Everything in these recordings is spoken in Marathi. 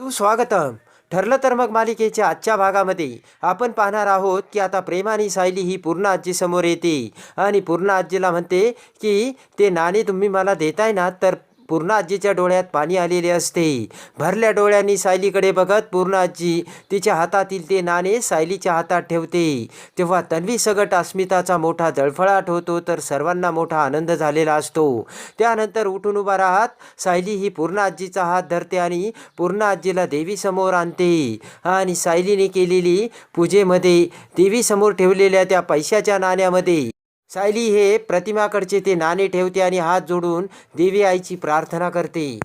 स्वागतम. ठरलं तर मग मालिकेच्या आजच्या भागामध्ये आपण पाहणार आहोत की आता प्रेमाने सायली ही पूर्णा आजीसमोर येते आणि पूर्णा आजीला म्हणते की ते नाणे तुम्ही मला देताय ना. तर पूर्णा आजीच्या डोळ्यात पाणी आलेले असते. भरल्या डोळ्यांनी सायलीकडे बघत पूर्णा आजी तिच्या हातातील ते नाणे सायलीच्या हातात ठेवते. तेव्हा तन्वी सगट अस्मिताचा मोठा जळफळाट होतो तर सर्वांना मोठा आनंद झालेला असतो. त्यानंतर उठून उभा राहत सायली ही पूर्णा आजीचा हात धरते आणि पूर्णा आजीला देवीसमोर आणते आणि सायलीने केलेली पूजेमध्ये देवीसमोर ठेवलेल्या त्या पैशाच्या नाण्यामध्ये सायली हे प्रतिमाकडचे ते नाणे ठेवते आणि हात जोडून देवी आईची प्रार्थना करते.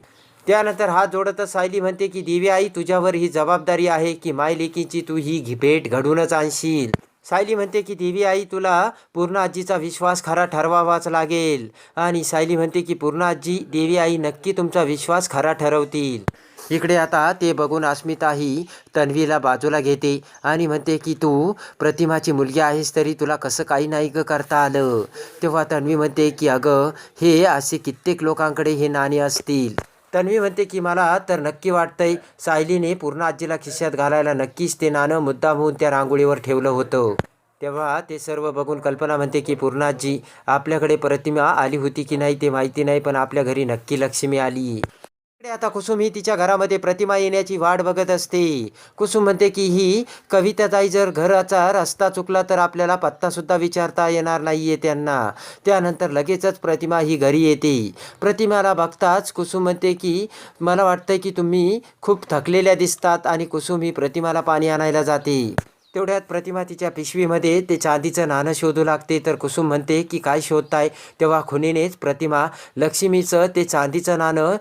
त्यानंतर हात जोडतच सायली म्हणते की देवी आई, तुझ्यावर ही जबाबदारी आहे की मायलेकीची तू ही भेट घडूनच आणशील. सायली म्हणते की देवी आई, तुला पूर्णा आजीचा विश्वास खरा ठरवावाच लागेल. आणि सायली म्हणते की पूर्णा आजी, देवी आई नक्की तुमचा विश्वास खरा ठरवतील. इकडे आता ते बघून अस्मिता ही तन्वीला बाजूला घेते आणि म्हणते की तू प्रतिमाची मुलगी आहेस तरी तुला कसं काही नाही करता आलं. तेव्हा तन्वी म्हणते की अगं, हे असे कित्येक लोकांकडे हे नाणे असतील. तन्वी म्हणते की मला तर नक्की वाटतंय सायलीने पूर्णा आजीला खिशात घालायला नक्कीच ते नाणं मुद्दाम होऊन त्या रांगोळीवर ठेवलं होतं. तेव्हा ते सर्व बघून कल्पना म्हणते की पूर्णा आजी, आपल्याकडे प्रतिमा आली होती की नाही ते माहिती नाही, पण आपल्या घरी नक्की लक्ष्मी आली. इकडे आता कुसुम ही तिच्या घरामध्ये प्रतिमा येण्याची वाट बघत असते. कुसुम म्हणते की ही कविताताई जर घराचा रस्ता चुकला तर आपल्याला पत्तासुद्धा विचारता येणार नाहीये त्यांना. त्यानंतर लगेचच प्रतिमा ही घरी येते. प्रतिमाला बघताच कुसुम म्हणते की मला वाटतंय की तुम्ही खूप थकलेल्या दिसतात आणि कुसुम ही प्रतिमाला पाणी आणायला जाते. तेवढ्यात प्रतिमा तिच्या पिशवीमध्ये ते चांदीचं नाणं शोधू लागते. तर कुसुम म्हणते की काय शोधताय. तेव्हा खुनीनेच प्रतिमा लक्ष्मीचं ते चांदीचं नाणं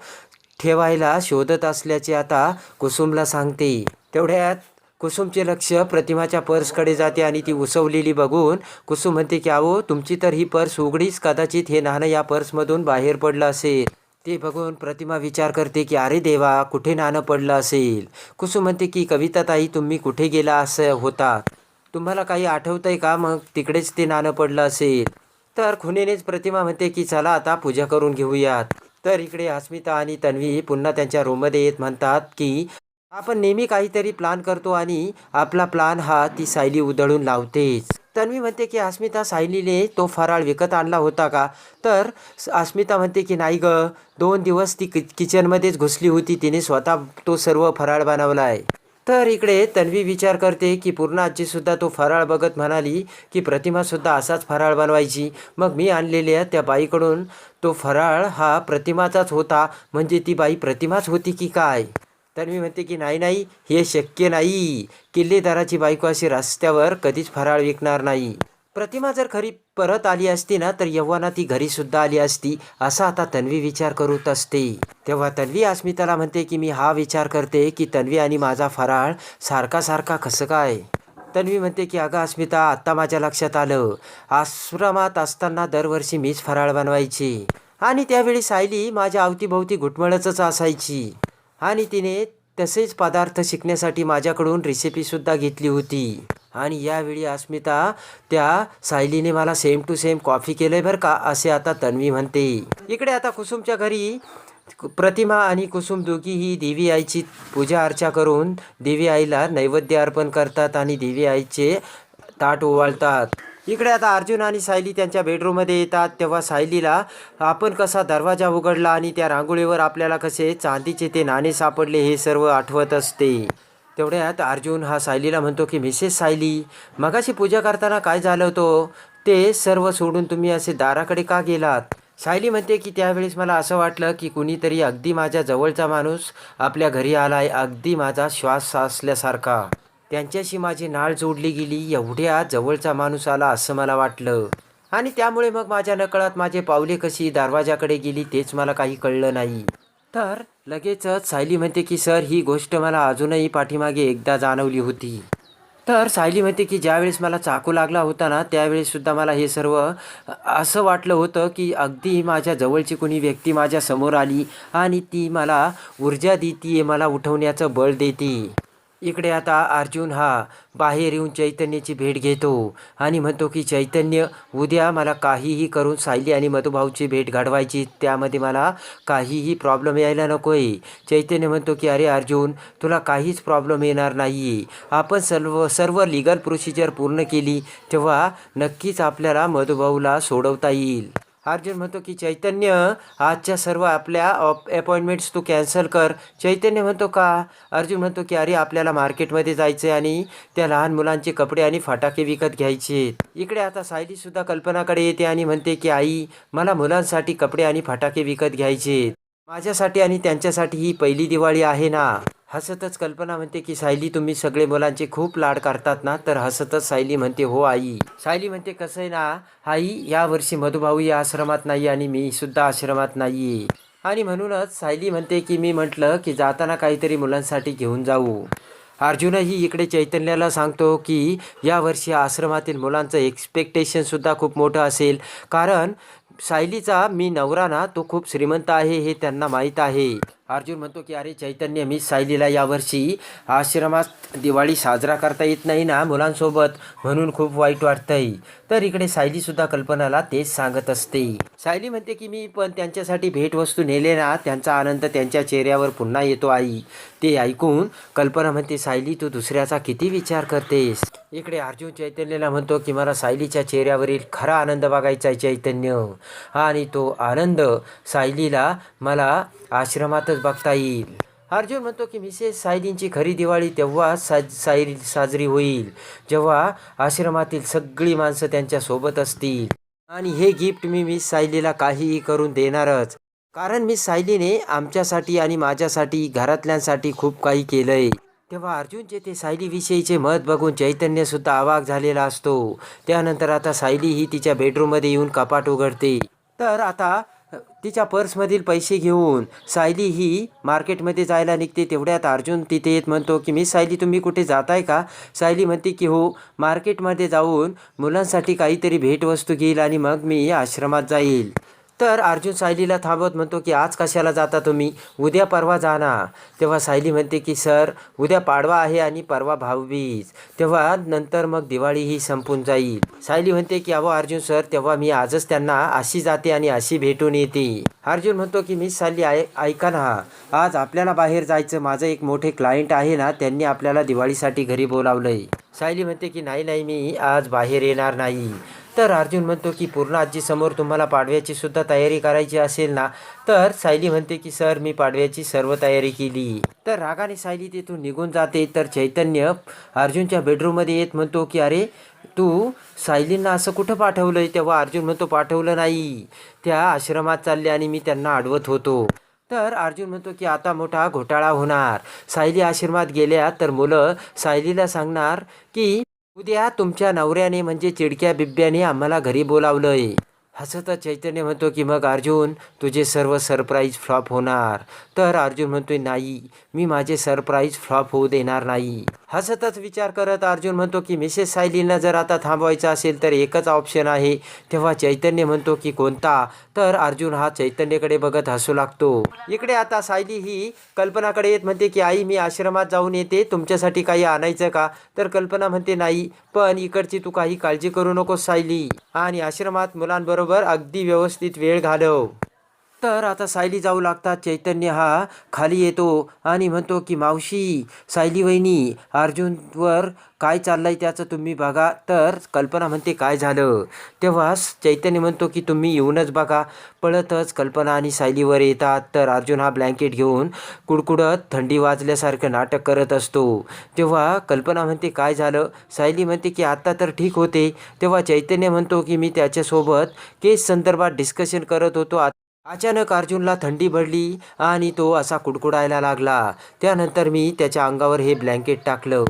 ठेवायला शोधत असल्याचे आता कुसुमला सांगते. तेवढ्यात कुसुमचे लक्ष प्रतिमाच्या पर्सकडे जाते आणि ती उसवलेली बघून कुसुम म्हणते की अहो, तुमची तर ही पर्स उघडीच, कदाचित हे नाणं या पर्समधून बाहेर पडलं असेल. ते बघून प्रतिमा विचार करते की अरे देवा, कुठे नाणं पडलं असेल. कुसुम म्हणते की कविताताई, तुम्ही कुठे गेला असं होता, तुम्हाला काही आठवतंय का, मग तिकडेच ते नाणं पडलं असेल. तर खुनेनेच प्रतिमा म्हणते की चला आता पूजा करून घेऊयात. तर इकडे अस्मिता आणि तन्वी पुन्हा त्यांच्या रूममध्ये येत म्हणतात की आपण नेहमी काहीतरी प्लान करतो आणि आपला प्लान हा ती सायली उधळून लावतेच. तन्वी म्हणते की अस्मिता, सायलीने तो फराळ विकत आणला होता का. तर अस्मिता म्हणते की नाही ग, 2 दिवस ती किचनमध्येच घुसली होती, तिने स्वतः तो सर्व फराळ बनवलाय. तर इकडे तन्वी विचार करते की पूर्णा आजीसुद्धा तो फराळ बघत म्हणाली की प्रतिमासुद्धा असाच फराळ बनवायची. मग मी आणलेल्या त्या बाईकडून तो फराळ हा प्रतिमाचाच होता, म्हणजे ती बाई प्रतिमाच होती की काय. तन्वी म्हणते की नाही नाही, हे शक्य नाही. किल्लेदाराची बायको अशी रस्त्यावर कधीच फराळ विकणार नाही. प्रतिमा जर खरी परत आली असती ना तर यव्वाना ती घरीसुद्धा आली असती, असा आता तन्वी विचार करत असते. तेव्हा तन्वी अस्मिताला म्हणते की मी हा विचार करते की तन्वी आणि माझा फराळ सारखा सारखा कसं काय. तन्वी म्हणते की अगं अस्मिता, आत्ता माझ्या लक्षात आलं, आश्रमात असताना दरवर्षी मीच फराळ बनवायची आणि त्यावेळी सायली माझ्या अवतीभोवती घुटमळतच असायची आणि तिने तसेच पदार्थ शिकण्यासाठी माझ्याकडून रेसिपीसुद्धा घेतली होती. आणि यावेळी अस्मिता, त्या सायलीने मला सेम टू सेम कॉफी केलंय बरं का, असे आता तन्वी म्हणते. इकडे आता कुसुमच्या घरी प्रतिमा आणि कुसुम दोघीही देवी आईची पूजा अर्चा करून देवी आईला नैवेद्य अर्पण करतात आणि देवी आईचे ताट ओवाळतात. इकडे आता अर्जुन आणि सायली त्यांच्या बेडरूममध्ये येतात. तेव्हा सायलीला आपण कसा दरवाजा उघडला आणि त्या रांगोळीवर आपल्याला कसे चांदीचे ते नाणे सापडले हे सर्व आठवत असते. तेवढ्यात अर्जुन हा सायलीला म्हणतो की मिसेस सायली, मगाशी पूजा करताना काय झालं होतं, ते सर्व सोडून तुम्ही असे दाराकडे का गेलात. सायली म्हणते की त्यावेळेस मला असं वाटलं की कुणीतरी अगदी माझ्या जवळचा माणूस आपल्या घरी आलाय, अगदी माझा श्वास असल्यासारखा. त्यांच्याशी माझी नाळ जोडली गेली, एवढ्या जवळचा माणूस आला असं मला वाटलं आणि त्यामुळे मग माझ्या नकळत माझे पावले कशी दरवाजाकडे गेली तेच मला काही कळलं नाही. तर लगेचच सायली म्हणते की सर, ही गोष्ट मला अजूनही पाठीमागे एकदा जाणवली होती. तर सायली म्हणते की ज्यावेळेस मला चाकू लागला होता ना त्यावेळेससुद्धा मला हे सर्व असं वाटलं होतं की अगदी माझ्या जवळची कोणी व्यक्ती माझ्या समोर आली आणि ती मला ऊर्जा देते, मला उठवण्याचं बळ देते. इकडे आता अर्जुन हा बाहेर येऊन चैतन्याची भेट घेतो आणि म्हणतो की चैतन्य, उद्या मला काहीही करून सायली आणि मधुभाऊची भेट घडवायची, त्यामध्ये मला काहीही प्रॉब्लेम यायला नको आहे. चैतन्य म्हणतो की अरे अर्जुन, तुला काहीच प्रॉब्लेम येणार नाही आहे. आपण सर्व लिगल प्रोसिजर पूर्ण केली तेव्हा नक्कीच आपल्याला मधुभाऊला सोडवता येईल. अर्जुन म्हणतो की चैतन्य, आजच्या सर्व आपल्या अपॉइंटमेंट्स तू कॅन्सल कर. चैतन्य म्हणतो का? अर्जुन म्हणतो की अरे आपल्याला मार्केटमध्ये जायचं आहे आणि त्या लहान मुलांचे कपडे आणि फटाके विकत घ्यायचे. इकडे आता सायलीसुद्धा कल्पनाकडे येते आणि म्हणते की आई, मला मुलांसाठी कपडे आणि फटाके विकत घ्यायचे. माझ्यासाठी आणि त्यांच्यासाठी ही पहिली दिवाळी आहे ना. हसतच कल्पना म्हणते की सायली, तुम्ही सगळे मुलांचे खूप लाड करतात ना. तर हसतच सायली म्हणते हो आई. सायली म्हणते कसं आहे ना आई, यावर्षी मधुभाऊ या आश्रमात नाही आणि मी सुद्धा आश्रमात नाही आणि म्हणूनच सायली म्हणते की मी म्हटलं की जाताना काहीतरी मुलांसाठी घेऊन जाऊ. अर्जुनही इकडे चैतन्याला सांगतो की यावर्षी आश्रमातील मुलांचं एक्सपेक्टेशनसुद्धा खूप मोठं असेल, कारण सायलीचा मी नवरा ना तो खूप श्रीमंत आहे हे त्यांना माहीत आहे. अर्जुन म्हणतो की अरे चैतन्य, मी सायलीला यावर्षी आश्रमात दिवाळी साजरा करता येत नाही ना मुलांसोबत, म्हणून खूप वाईट वाटतंय. तर इकडे सायलीसुद्धा कल्पनाला तेच सांगत असते. सायली म्हणते की मी पण त्यांच्यासाठी भेटवस्तू नेले ना, त्यांचा आनंद त्यांच्या चेहऱ्यावर पुन्हा येतो आई. ते ऐकून कल्पना म्हणते सायली, तू दुसऱ्याचा किती विचार करतेस. इकडे अर्जुन चैतन्याला म्हणतो की मला सायलीच्या चेहऱ्यावरील खरा आनंद बघायचा आहे चैतन्य, आणि तो आनंद सायलीला मला आश्रमातच बघता येईल. अर्जुन म्हणतो की मिसेस सायलींची खरी दिवाळी तेव्हा साजरी होईल जेव्हा आश्रमातील सगळी माणसं त्यांच्या सोबत असतील, आणि हे गिफ्ट मी मिस सायलीला काहीही करून देणारच, कारण मिस सायलीने आमच्यासाठी आणि माझ्यासाठी घरातल्यांसाठी खूप काही केलंय. तेव्हा अर्जुनचे ते सायलीविषयीचे मत बघून चैतन्यसुद्धा अवाक झालेला असतो. त्यानंतर आता सायली ही तिच्या बेडरूममध्ये येऊन कपाट उघडते. तर आता तिच्या पर्समधील पैसे घेऊन सायली ही मार्केटमध्ये जायला निघते. तेवढ्यात अर्जुन तिथे येत म्हणतो की मिस सायली, तुम्ही कुठे जाताय का? सायली म्हणते की हो, मार्केटमध्ये जाऊन मुलांसाठी काहीतरी भेटवस्तू घेईल आणि मग मी आश्रमात जाईल. तर अर्जुन सायलीला थांबवत म्हणतो की आज कशाला जाता तुम्ही, उद्या परवा जा ना. तेव्हा सायली म्हणते की सर, उद्या पाडवा आहे आणि परवा भाऊबीज, तेव्हा नंतर मग दिवाळी ही संपून जाईल. सायली म्हणते की अहो अर्जुन सर, तेव्हा मी आजच त्यांना अशी जाते आणि अशी भेटून येते. अर्जुन म्हणतो की मिस सायली ऐका ना, आज आपल्याला बाहेर जायचं, माझं एक मोठे क्लायंट आहे ना, त्यांनी आपल्याला दिवाळीसाठी घरी बोलावलंय. सायली म्हणते की नाही नाही, मी आज बाहेर येणार नाही. तर अर्जुन म्हणतो की पूर्ण आजीसमोर तुम्हाला पाडव्याची सुद्धा तयारी करायची असेल ना. तर सायली म्हणते की सर, मी पाडव्याची सर्व तयारी केली. तर रागाने सायली तिथून निघून जाते. तर चैतन्य अर्जुनच्या बेडरूममध्ये येत म्हणतो की अरे तू सायलींना असं कुठं पाठवलंय. तेव्हा अर्जुन म्हणतो पाठवलं नाही, त्या आश्रमात चालले आणि मी त्यांना अडवत होतो. तर अर्जुन म्हणतो की आता मोठा घोटाळा होणार. सायली आश्रमात गेल्या तर मुलं सायलीला सांगणार की उद्या तुमच्या नवऱ्याने म्हणजे चिडक्या बिब्ब्याने आम्हाला घरी बोलावलंय. हसतच चैतन्य म्हणतो की मग अर्जुन, तुझे सर्व सरप्राईज फ्लॉप होणार. तर अर्जुन म्हणतोय नाही, मी माझे सरप्राईज फ्लॉप होऊ देणार नाही. हसतच विचार करत अर्जुन म्हणतो की मिसेस सायलींना जर आता थांबवायचं असेल तर एकच ऑप्शन आहे. तेव्हा चैतन्य म्हणतो की कोणता? तर अर्जुन हा चैतन्यकडे बघत हसू लागतो. इकडे आता सायली ही कल्पनाकडे येत म्हणते की आई, मी आश्रमात जाऊन येते, तुमच्यासाठी काही आणायचं का? तर कल्पना म्हणते नाही, पण इकडची तू काही काळजी करू नकोस सायली, आणि आश्रमात मुलांबरोबर अगदी व्यवस्थित वेळ घालव. तर आता सायली जाऊ लागतात. चैतन्य हा खाली येतो आणि म्हणतो की मावशी, सायली वहिनी, अर्जुनवर काय चाललंय त्याचं तुम्ही बघा. तर कल्पना म्हणते काय झालं. तेव्हा चैतन्य म्हणतो की तुम्ही येऊनच बघा. पळतच कल्पना आणि सायलीवर येतात. तर अर्जुन हा ब्लँकेट घेऊन कुडकुडत थंडी वाजल्यासारखं नाटक करत असतो. तेव्हा कल्पना म्हणते काय झालं. सायली म्हणते की आता तर ठीक होते. तेव्हा चैतन्य म्हणतो की मी त्याच्यासोबत केस संदर्भात डिस्कशन करत होतो. अचानक अर्जुनला थंडी पडली आणि तो असा कुडकुडायला लागला. त्यानंतर मी त्याच्या अंगावर हे ब्लँकेट टाकलं.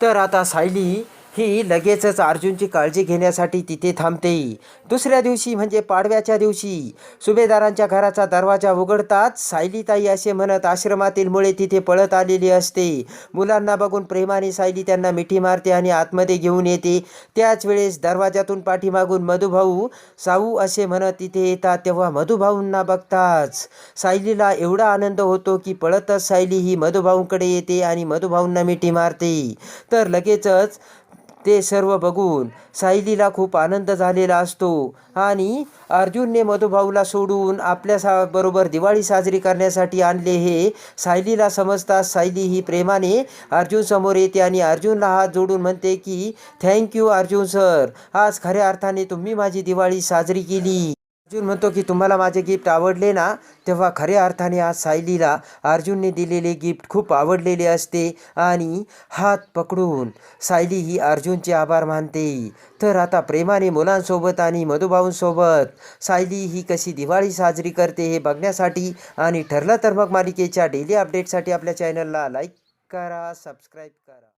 तर आता सायली ही लगेचच अर्जुनची काळजी घेण्यासाठी तिथे थांबते. दुसऱ्या दिवशी म्हणजे पाडव्याच्या दिवशी सुभेदारांच्या घराचा दरवाजा उघडताच सायलीताई असे म्हणत आश्रमातील मुळे तिथे पळत आलेली असते. मुलांना बघून प्रेमाने सायली त्यांना मिठी मारते आणि आतमध्ये घेऊन येते. त्याच वेळेस दरवाजातून पाठीमागून मधुभाऊ साऊ असे म्हणत तिथे येतात. तेव्हा मधुभाऊंना बघताच सायलीला एवढा आनंद होतो की पळतच सायली ही मधुभाऊंकडे येते आणि मधुभाऊंना मिठी मारते. तर लगेचच ते सर्व बघून सायलीला खूप आनंद झालेला असतो आणि अर्जुनने मधुभाऊला सोडून बरोबर दिवाळी साजरी करण्यासाठी आणले हे सायलीला समजतात. सायली ही प्रेमाने अर्जुन समोर येते आणि अर्जुनला हात जोडून म्हणते की थँक्यू अर्जुन सर, आज खऱ्या अर्थाने तुम्ही माझी दिवाळी साजरी केली. अर्जुन म्हणतो की तुम्हाला माझे गिफ्ट आवडले ना. तेव्हा खऱ्या अर्थाने आज सायलीला अर्जुनने दिलेले गिफ्ट खूप आवडलेले असते आणि हात पकडून सायली ही अर्जुनचे आभार मानते. तर आता प्रेमाने मुलांसोबत आणि मधुभाऊंसोबत सायली ही कशी दिवाळी साजरी करते हे बघण्यासाठी आणि ठरलं तर मग मालिकेच्या डेली अपडेटसाठी आपल्या चॅनलला लाईक करा, सबस्क्राईब करा.